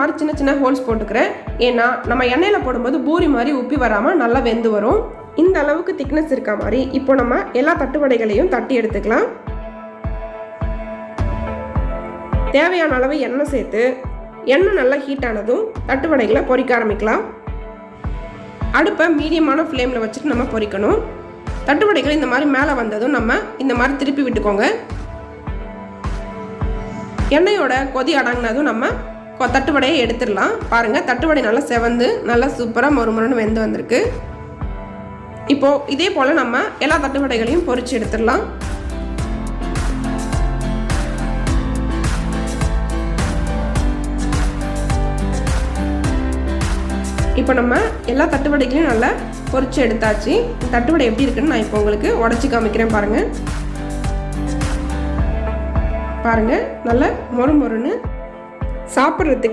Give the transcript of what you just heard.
மாதிரி சின்ன சின்ன ஹோல்ஸ் போட்டுக்கிறேன். ஏன்னா நம்ம எண்ணெயில் போடும்போது பூரி மாதிரி உப்பி வராமல் நல்லா வெந்து வரும். இந்த அளவுக்கு திக்னஸ் இருக்க மாதிரி இப்போ நம்ம எல்லா தட்டுவடைகளையும் தட்டி எடுத்துக்கலாம். தேவையான அளவு எண்ணெய் சேர்த்து எண்ணெய் நல்லா ஹீட் ஆனதும் தட்டுவடைகளை பொரிக்க ஆரம்பிக்கலாம். அடுப்பை மீடியமான ஃப்ளேமில் வச்சுட்டு நம்ம பொரிக்கணும். தட்டுவடைகள் இந்த மாதிரி மேலே வந்ததும் நம்ம இந்த மாதிரி திருப்பி விட்டுக்கோங்க. எண்ணெயோட கொதி அடங்கினதும் நம்ம தட்டுவடையை எடுத்துடலாம். பாருங்கள், தட்டுவடை நல்லா செவந்து நல்லா சூப்பராக மொறுமொறுன்னு வெந்து வந்திருக்கு. இப்போது இதே போல் நம்ம எல்லா தட்டுவடைகளையும் பொரித்து எடுத்துடலாம். இப்போ நம்ம எல்லா தட்டுவடைகளையும் நல்லா பொரித்து எடுத்தாச்சு. தட்டுவடை எப்படி இருக்குன்னு நான் இப்போ உங்களுக்கு உடச்சி காமிக்கிறேன். பாருங்கள் நல்லா மொறுமொறுன்னு சாப்பிட்றதுக்கு